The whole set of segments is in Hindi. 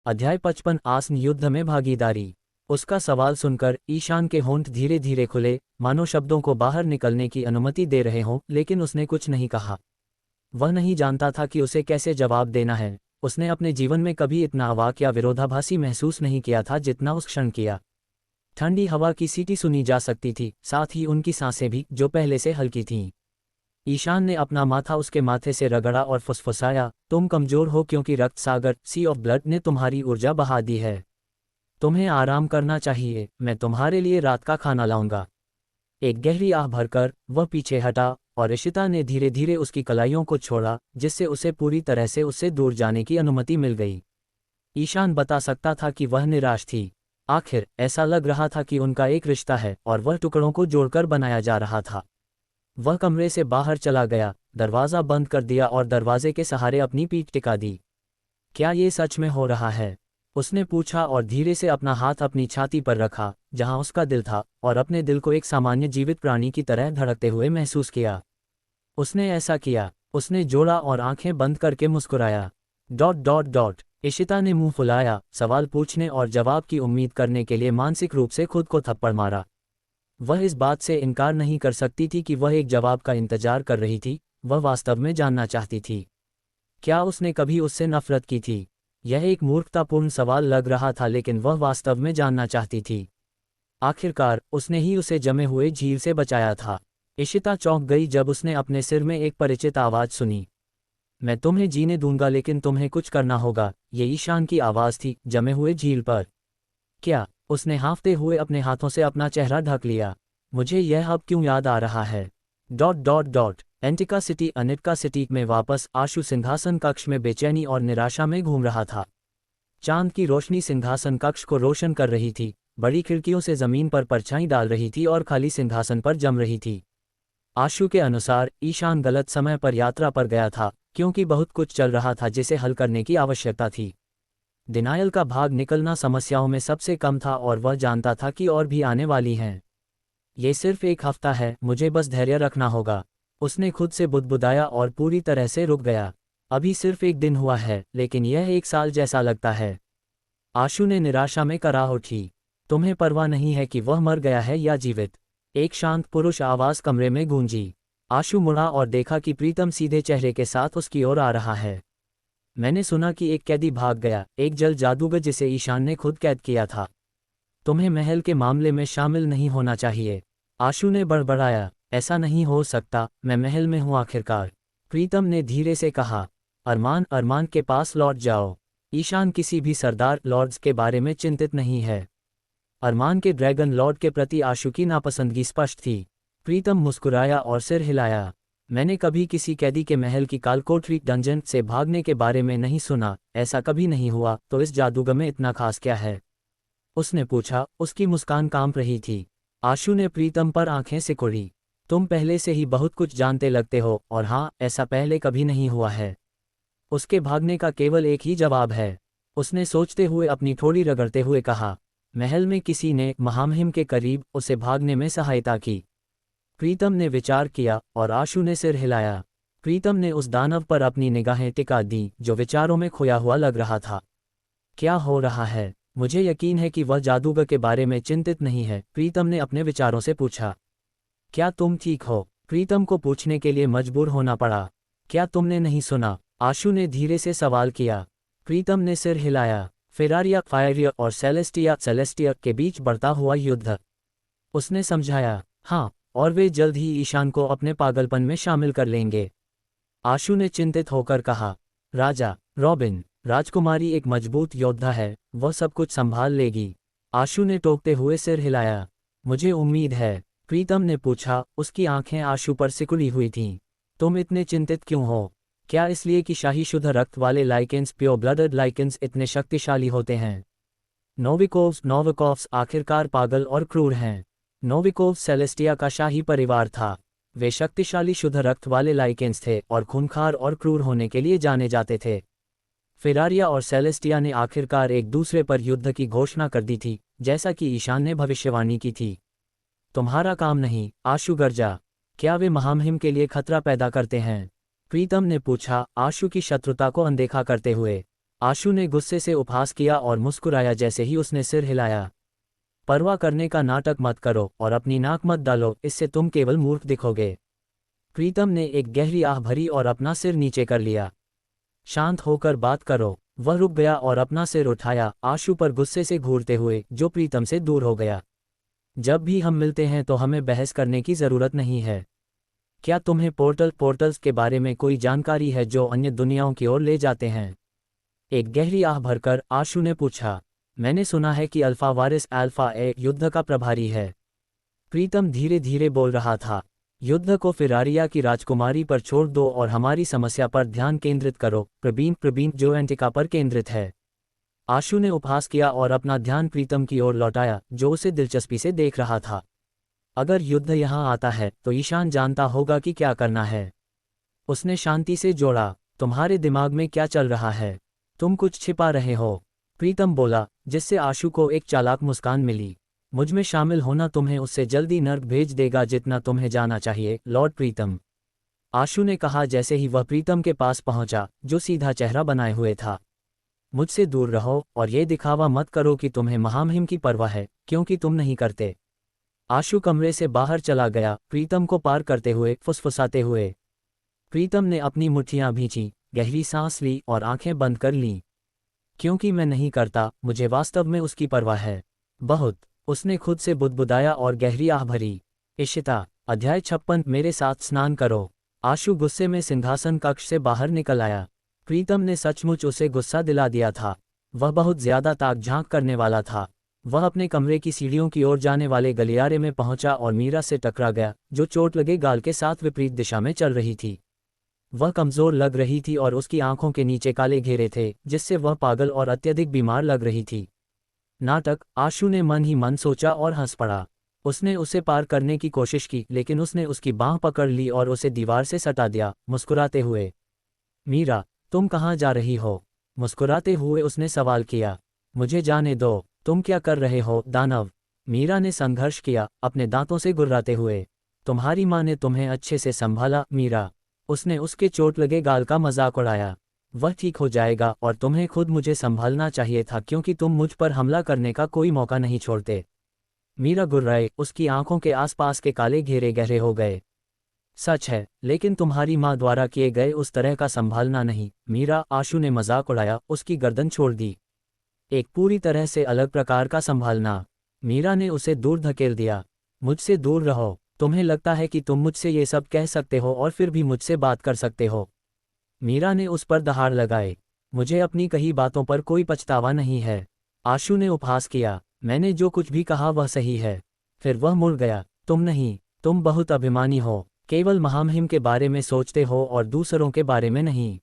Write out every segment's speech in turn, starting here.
अध्याय 55 आसन युद्ध में भागीदारी। उसका सवाल सुनकर ईशान के होंठ धीरे धीरे खुले, मानो शब्दों को बाहर निकलने की अनुमति दे रहे हों, लेकिन उसने कुछ नहीं कहा। वह नहीं जानता था कि उसे कैसे जवाब देना है। उसने अपने जीवन में कभी इतना अवाक या विरोधाभासी महसूस नहीं किया था जितना उस क्षण किया। ठंडी हवा की सीटी सुनी जा सकती थी, साथ ही उनकी सांसें भी, जो पहले से हल्की थीं। ईशान ने अपना माथा उसके माथे से रगड़ा और फुसफुसाया, तुम कमजोर हो क्योंकि रक्त सागर सी ऑफ ब्लड ने तुम्हारी ऊर्जा बहा दी है। तुम्हें आराम करना चाहिए, मैं तुम्हारे लिए रात का खाना लाऊंगा। एक गहरी आह भरकर वह पीछे हटा और इशिता ने धीरे धीरे उसकी कलाइयों को छोड़ा, जिससे उसे पूरी तरह से उससे दूर जाने की अनुमति मिल गई। ईशान बता सकता था कि वह निराश थी। आखिर ऐसा लग रहा था कि उनका एक रिश्ता है और वह टुकड़ों को जोड़कर बनाया जा रहा था। वह कमरे से बाहर चला गया, दरवाज़ा बंद कर दिया और दरवाजे के सहारे अपनी पीठ टिका दी। क्या ये सच में हो रहा है? उसने पूछा और धीरे से अपना हाथ अपनी छाती पर रखा, जहां उसका दिल था, और अपने दिल को एक सामान्य जीवित प्राणी की तरह धड़कते हुए महसूस किया। उसने ऐसा किया। उसने जोड़ा और आंखें बंद करके मुस्कुराया। ... इशिता ने मुंह फुलाया, सवाल पूछने और जवाब की उम्मीद करने के लिए मानसिक रूप से खुद को थप्पड़ मारा। वह इस बात से इनकार नहीं कर सकती थी कि वह एक जवाब का इंतजार कर रही थी। वह वास्तव में जानना चाहती थी, क्या उसने कभी उससे नफरत की थी? यह एक मूर्खतापूर्ण सवाल लग रहा था, लेकिन वह वास्तव में जानना चाहती थी। आखिरकार उसने ही उसे जमे हुए झील से बचाया था। इशिता चौंक गई जब उसने अपने सिर में एक परिचित आवाज़ सुनी। मैं तुम्हें जीने दूंगा, लेकिन तुम्हें कुछ करना होगा। ये ईशान की आवाज़ थी, जमे हुए झील पर। क्या? उसने हाँफते हुए अपने हाथों से अपना चेहरा ढक लिया। मुझे यह अब क्यों याद आ रहा है? ... एंटिका सिटी अनिटका सिटी में वापस आशु सिंहासन कक्ष में बेचैनी और निराशा में घूम रहा था। चांद की रोशनी सिंहासन कक्ष को रोशन कर रही थी, बड़ी खिड़कियों से जमीन पर परछाई डाल रही थी और खाली सिंहासन पर जम रही थी। आशु के अनुसार ईशान गलत समय पर यात्रा पर गया था, क्योंकि बहुत कुछ चल रहा था जिसे हल करने की आवश्यकता थी। डिनायल का भाग निकलना समस्याओं में सबसे कम था और वह जानता था कि और भी आने वाली हैं। ये सिर्फ एक हफ्ता है, मुझे बस धैर्य रखना होगा। उसने खुद से बुदबुदाया और पूरी तरह से रुक गया। अभी सिर्फ एक दिन हुआ है, लेकिन यह एक साल जैसा लगता है। आशु ने निराशा में कराह उठी। तुम्हें परवाह नहीं है कि वह मर गया है या जीवित? एक शांत पुरुष आवाज़ कमरे में गूंजी। आशु मुड़ा और देखा कि प्रीतम सीधे चेहरे के साथ उसकी ओर आ रहा है। मैंने सुना कि एक कैदी भाग गया, एक जल जादूगर जिसे ईशान ने खुद कैद किया था। तुम्हें महल के मामले में शामिल नहीं होना चाहिए। आशु ने बड़बड़ाया। ऐसा नहीं हो सकता, मैं महल में हूँ आखिरकार। प्रीतम ने धीरे से कहा। अरमान के पास लौट जाओ। ईशान किसी भी सरदार लॉर्ड्स के बारे में चिंतित नहीं है। अरमान के ड्रैगन लॉर्ड के प्रति आशु की नापसंदगी स्पष्ट थी। प्रीतम मुस्कुराया और सिर हिलाया। मैंने कभी किसी कैदी के महल की कालकोठरी डंजन से भागने के बारे में नहीं सुना। ऐसा कभी नहीं हुआ, तो इस जादूगर में इतना खास क्या है? उसने पूछा। उसकी मुस्कान कांप रही थी। आशु ने प्रीतम पर आंखें सिकुड़ी। तुम पहले से ही बहुत कुछ जानते लगते हो, और हाँ, ऐसा पहले कभी नहीं हुआ है। उसके भागने का केवल एक ही जवाब है। उसने सोचते हुए अपनी ठोड़ी रगड़ते हुए कहा। महल में किसी ने महामहिम के करीब उसे भागने में सहायता की। प्रीतम ने विचार किया और आशु ने सिर हिलाया। प्रीतम ने उस दानव पर अपनी निगाहें टिका दी, जो विचारों में खोया हुआ लग रहा था। क्या हो रहा है? मुझे यकीन है कि वह जादूगर के बारे में चिंतित नहीं है, प्रीतम ने अपने विचारों से पूछा। क्या तुम ठीक हो? प्रीतम को पूछने के लिए मजबूर होना पड़ा। क्या तुमने नहीं सुना? आशु ने धीरे से सवाल किया। प्रीतम ने सिर हिलाया। फेरारिया फायरिया और सेलेस्टिया के बीच बढ़ता हुआ युद्ध। उसने समझाया। हाँ, और वे जल्द ही ईशान को अपने पागलपन में शामिल कर लेंगे। आशु ने चिंतित होकर कहा। राजा रॉबिन, राजकुमारी एक मजबूत योद्धा है, वह सब कुछ संभाल लेगी। आशु ने टोकते हुए सिर हिलाया। मुझे उम्मीद है, प्रीतम ने पूछा। उसकी आंखें आशु पर सिकुड़ी हुई थीं। तुम इतने चिंतित क्यों हो? क्या इसलिए कि शाही शुद्ध रक्त वाले लाइकेंस, प्योर ब्लडेड लाइकेंस, इतने शक्तिशाली होते हैं? नोविकोव्स आखिरकार पागल और क्रूर हैं। नोविकोव्स सेलेस्टिया का शाही परिवार था। वे शक्तिशाली शुद्ध रक्त वाले लाइकेंस थे और खूंखार और क्रूर होने के लिए जाने जाते थे। फेरारिया और सेलेस्टिया ने आखिरकार एक दूसरे पर युद्ध की घोषणा कर दी थी, जैसा कि ईशान ने भविष्यवाणी की थी। तुम्हारा काम नहीं, आशु गर्जा। क्या वे महामहिम के लिए खतरा पैदा करते हैं? प्रीतम ने पूछा, आशु की शत्रुता को अनदेखा करते हुए। आशु ने गुस्से से उपहास किया और मुस्कुराया जैसे ही उसने सिर हिलाया। परवाह करने का नाटक मत करो और अपनी नाक मत डालो, इससे तुम केवल मूर्ख दिखोगे। प्रीतम ने एक गहरी आह भरी और अपना सिर नीचे कर लिया। शांत होकर बात करो। वह रुक गया और अपना सिर उठाया, आशु पर गुस्से से घूरते हुए, जो प्रीतम से दूर हो गया। जब भी हम मिलते हैं तो हमें बहस करने की जरूरत नहीं है। क्या तुम्हें पोर्टल्स के बारे में कोई जानकारी है जो अन्य दुनियाओं की ओर ले जाते हैं? एक गहरी आह भरकर आशु ने पूछा। मैंने सुना है कि अल्फा वारिस अल्फा ए युद्ध का प्रभारी है। प्रीतम धीरे धीरे बोल रहा था। युद्ध को फिरारिया की राजकुमारी पर छोड़ दो और हमारी समस्या पर ध्यान केंद्रित करो। प्रवीण जो एंटिका पर केंद्रित है। आशु ने उपहास किया और अपना ध्यान प्रीतम की ओर लौटाया, जो उसे दिलचस्पी से देख रहा था। अगर युद्ध यहाँ आता है तो ईशान जानता होगा कि क्या करना है। उसने शांति से जोड़ा। तुम्हारे दिमाग में क्या चल रहा है? तुम कुछ छिपा रहे हो। प्रीतम बोला, जिससे आशु को एक चालाक मुस्कान मिली। मुझमें शामिल होना तुम्हें उससे जल्दी नर्क भेज देगा जितना तुम्हें जाना चाहिए, लॉर्ड प्रीतम। आशु ने कहा जैसे ही वह प्रीतम के पास पहुंचा, जो सीधा चेहरा बनाए हुए था। मुझसे दूर रहो और ये दिखावा मत करो कि तुम्हें महामहिम की परवाह है, क्योंकि तुम नहीं करते। आशु कमरे से बाहर चला गया, प्रीतम को पार करते हुए, फुसफुसाते हुए। प्रीतम ने अपनी मुट्ठियां भींची, गहरी सांस ली और आंखें बंद कर लीं। क्योंकि मैं नहीं करता, मुझे वास्तव में उसकी परवाह है। बहुत। उसने खुद से बुदबुदाया और गहरी आह भरी। इशिता। अध्याय 56। मेरे साथ स्नान करो। आशु गुस्से में सिंहासन कक्ष से बाहर निकल आया। प्रीतम ने सचमुच उसे गुस्सा दिला दिया था। वह बहुत ज्यादा ताक झांक करने वाला था। वह अपने कमरे की सीढ़ियों की ओर जाने वाले गलियारे में पहुंचा और मीरा से टकरा गया, जो चोट लगे गाल के साथ विपरीत दिशा में चल रही थी। वह कमजोर लग रही थी और उसकी आंखों के नीचे काले घेरे थे, जिससे वह पागल और अत्यधिक बीमार लग रही थी। नाटक, आशु ने मन ही मन सोचा और हंस पड़ा। उसने उसे पार करने की कोशिश की, लेकिन उसने उसकी बांह पकड़ ली और उसे दीवार से सटा दिया, मुस्कुराते हुए। मीरा, तुम कहाँ जा रही हो? मुस्कुराते हुए उसने सवाल किया। मुझे जाने दो। तुम क्या कर रहे हो, दानव? मीरा ने संघर्ष किया, अपने दांतों से गुर्राते हुए। तुम्हारी माँ ने तुम्हें अच्छे से संभाला, मीरा। उसने उसके चोट लगे गाल का मजाक उड़ाया। वह ठीक हो जाएगा और तुम्हें खुद मुझे संभालना चाहिए था, क्योंकि तुम मुझ पर हमला करने का कोई मौका नहीं छोड़ते। मीरा गुर्राए, उसकी आंखों के आसपास के काले घेरे गहरे हो गए। सच है, लेकिन तुम्हारी माँ द्वारा किए गए उस तरह का संभालना नहीं, मीरा। आशु ने मजाक उड़ाया, उसकी गर्दन छोड़ दी। एक पूरी तरह से अलग प्रकार का संभालना। मीरा ने उसे दूर धकेल दिया। मुझसे दूर रहो। तुम्हें लगता है कि तुम मुझसे ये सब कह सकते हो और फिर भी मुझसे बात कर सकते हो? मीरा ने उस पर दहाड़ लगाए। मुझे अपनी कही बातों पर कोई पछतावा नहीं है। आशु ने उपहास किया। मैंने जो कुछ भी कहा वह सही है। फिर वह मुड़ गया। तुम नहीं। तुम बहुत अभिमानी हो, केवल महामहिम के बारे में सोचते हो और दूसरों के बारे में नहीं।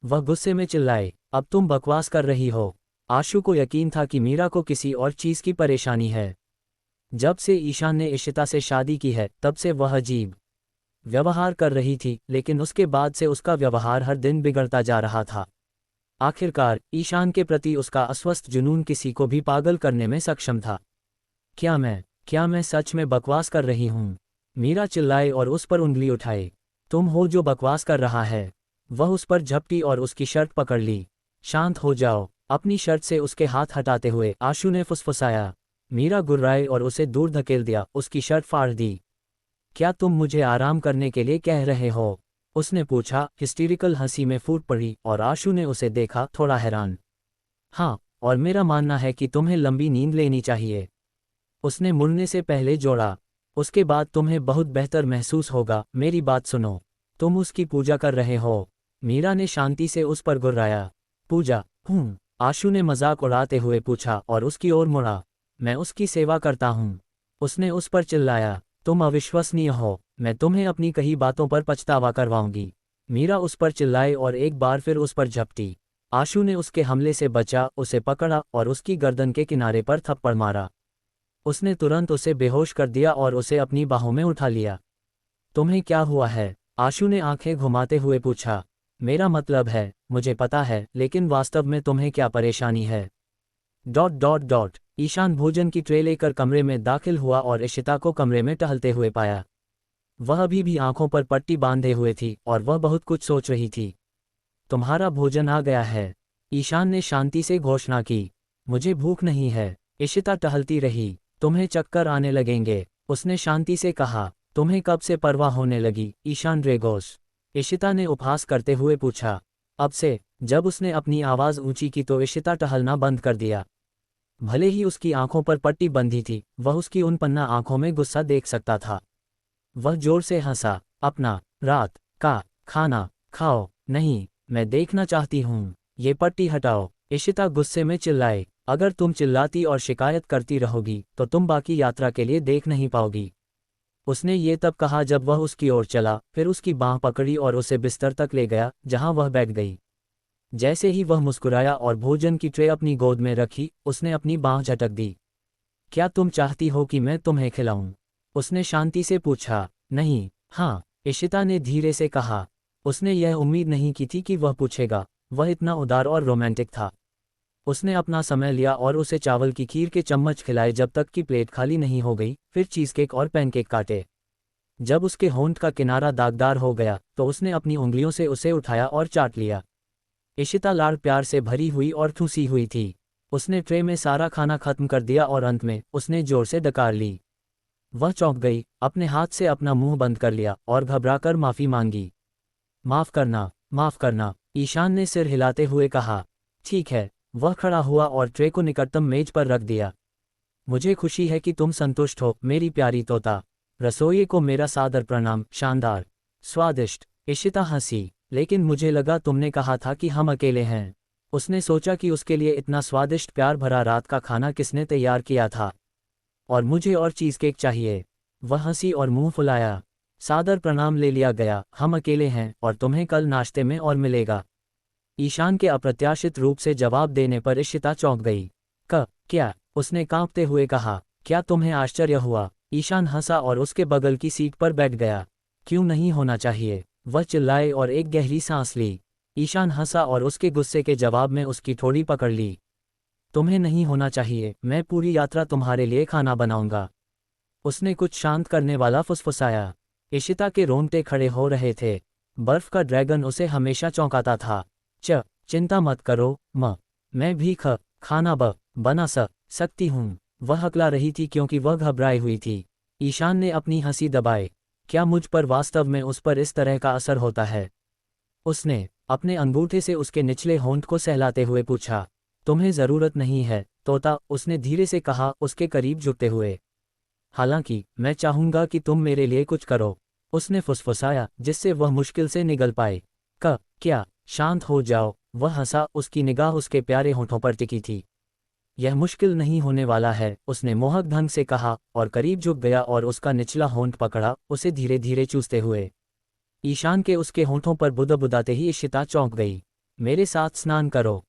वह गुस्से में चिल्लाए। अब तुम बकवास कर रही हो। आशु को यकीन था कि मीरा को किसी और चीज की परेशानी है। जब से ईशान ने इशिता से शादी की है, तब से वह अजीब व्यवहार कर रही थी, लेकिन उसके बाद से उसका व्यवहार हर दिन बिगड़ता जा रहा था। आखिरकार ईशान के प्रति उसका अस्वस्थ जुनून किसी को भी पागल करने में सक्षम था। क्या मैं सच में बकवास कर रही हूँ? मीरा चिल्लाए और उस पर उंगली उठाए। तुम हो जो बकवास कर रहा है। वह उस पर झपटी और उसकी शर्ट पकड़ ली। शांत हो जाओ। अपनी शर्ट से उसके हाथ हटाते हुए आशु ने फुसफुसाया। मीरा गुर्राए और उसे दूर धकेल दिया, उसकी शर्ट फाड़ दी। क्या तुम मुझे आराम करने के लिए कह रहे हो? उसने पूछा। हिस्टीरिकल हंसी में फूट पड़ी और आशु ने उसे देखा, थोड़ा हैरान। हाँ, और मेरा मानना है कि तुम्हें लंबी नींद लेनी चाहिए। उसने मुड़ने से पहले जोड़ा। उसके बाद तुम्हें बहुत बेहतर महसूस होगा। मेरी बात सुनो। तुम उसकी पूजा कर रहे हो। मीरा ने शांति से उस पर गुर्राया। पूजा? आशु ने मजाक उड़ाते हुए पूछा और उसकी ओर मुड़ा। मैं उसकी सेवा करता हूँ। उसने उस पर चिल्लाया। तुम अविश्वसनीय हो। मैं तुम्हें अपनी कही बातों पर पछतावा करवाऊंगी। मीरा उस पर चिल्लाए और एक बार फिर उस पर झपटी। आशु ने उसके हमले से बचा, उसे पकड़ा और उसकी गर्दन के किनारे पर थप्पड़ मारा। उसने तुरंत उसे बेहोश कर दिया और उसे अपनी बाहों में उठा लिया। तुम्हें क्या हुआ है? आशु ने आंखें घुमाते हुए पूछा। मेरा मतलब है, मुझे पता है, लेकिन वास्तव में तुम्हें क्या परेशानी है? ... ईशान भोजन की ट्रे लेकर कमरे में दाखिल हुआ और इशिता को कमरे में टहलते हुए पाया। वह अभी भी आंखों पर पट्टी बांधे हुए थी और वह बहुत कुछ सोच रही थी। तुम्हारा भोजन आ गया है। ईशान ने शांति से घोषणा की। मुझे भूख नहीं है। इशिता टहलती रही। तुम्हें चक्कर आने लगेंगे, उसने शांति से कहा। तुम्हें कब से परवाह होने लगी, ईशान ड्रेगोस? इशिता ने उपहास करते हुए पूछा। अब से। जब उसने अपनी आवाज़ ऊंची की तो इशिता टहलना बंद कर दिया। भले ही उसकी आंखों पर पट्टी बंधी थी, वह उसकी उन पन्ना आंखों में गुस्सा देख सकता था। वह जोर से हंसा। अपना रात का खाना खाओ। नहीं, मैं देखना चाहती हूँ। ये पट्टी हटाओ। इशिता गुस्से में चिल्लाए। अगर तुम चिल्लाती और शिकायत करती रहोगी तो तुम बाकी यात्रा के लिए देख नहीं पाओगी। उसने ये तब कहा जब वह उसकी ओर चला, फिर उसकी बाँह पकड़ी और उसे बिस्तर तक ले गया जहां वह बैठ गई। जैसे ही वह मुस्कुराया और भोजन की ट्रे अपनी गोद में रखी, उसने अपनी बाँह झटक दी। क्या तुम चाहती हो कि मैं तुम्हें खिलाऊं? उसने शांति से पूछा। नहीं, हाँ, इशिता ने धीरे से कहा। उसने यह उम्मीद नहीं की थी कि वह पूछेगा। वह इतना उदार और रोमांटिक था। उसने अपना समय लिया और उसे चावल की खीर के चम्मच खिलाए जब तक कि प्लेट खाली नहीं हो गई, फिर चीज़केक और पैनकेक काटे। जब उसके होंठ का किनारा दागदार हो गया तो उसने अपनी उंगलियों से उसे उठाया और चाट लिया। इशिता लाड़ प्यार से भरी हुई और ठूसी हुई थी। उसने ट्रे में सारा खाना खत्म कर दिया और अंत में उसने जोर से डकार ली। वह चौंक गई, अपने हाथ से अपना मुंह बंद कर लिया और घबराकर माफ़ी मांगी। माफ़ करना, माफ़ करना, ईशान ने सिर हिलाते हुए कहा। ठीक है। वह खड़ा हुआ और ट्रे को निकटतम मेज पर रख दिया। मुझे खुशी है कि तुम संतुष्ट हो, मेरी प्यारी तोता। रसोइये को मेरा सादर प्रणाम। शानदार, स्वादिष्ट। इशिता हंसी। लेकिन मुझे लगा तुमने कहा था कि हम अकेले हैं। उसने सोचा कि उसके लिए इतना स्वादिष्ट प्यार भरा रात का खाना किसने तैयार किया था। और मुझे और चीज़केक चाहिए। वह हंसी और मुंह फुलाया। सादर प्रणाम ले लिया गया। हम अकेले हैं और तुम्हें कल नाश्ते में और मिलेगा। ईशान के अप्रत्याशित रूप से जवाब देने पर इशिता चौंक गई। क्या? उसने कांपते हुए कहा। क्या तुम्हें आश्चर्य हुआ? ईशान हंसा और उसके बगल की सीट पर बैठ गया। क्यों नहीं होना चाहिए? वह चिल्लाए और एक गहरी सांस ली। ईशान हंसा और उसके गुस्से के जवाब में उसकी ठोड़ी पकड़ ली। तुम्हें नहीं होना चाहिए, मैं पूरी यात्रा तुम्हारे लिए खाना बनाऊंगा। उसने कुछ शांत करने वाला फुसफुसाया। इशिता के रोंगटे खड़े हो रहे थे। बर्फ का ड्रैगन उसे हमेशा चौंकाता था। चिंता मत करो, मैं भी खाना बना सकती हूँ। वह हकला रही थी क्योंकि वह घबराई हुई थी। ईशान ने अपनी हंसी दबाए। क्या मुझ पर वास्तव में उस पर इस तरह का असर होता है? उसने अपने अंगूठे से उसके निचले होंठ को सहलाते हुए पूछा। तुम्हें ज़रूरत नहीं है, तोता, उसने धीरे से कहा, उसके करीब झुकते हुए। हालांकि मैं चाहूंगा कि तुम मेरे लिए कुछ करो। उसने फुसफुसाया जिससे वह मुश्किल से निगल पाए। क्या? शांत हो जाओ। वह हंसा, उसकी निगाह उसके प्यारे होठों पर टिकी थी। यह मुश्किल नहीं होने वाला है, उसने मोहक ढंग से कहा और करीब झुक गया और उसका निचला होंठ पकड़ा, उसे धीरे धीरे चूसते हुए। ईशान के उसके होंठों पर बुदबुदाते ही इशिता चौंक गई। मेरे साथ स्नान करो।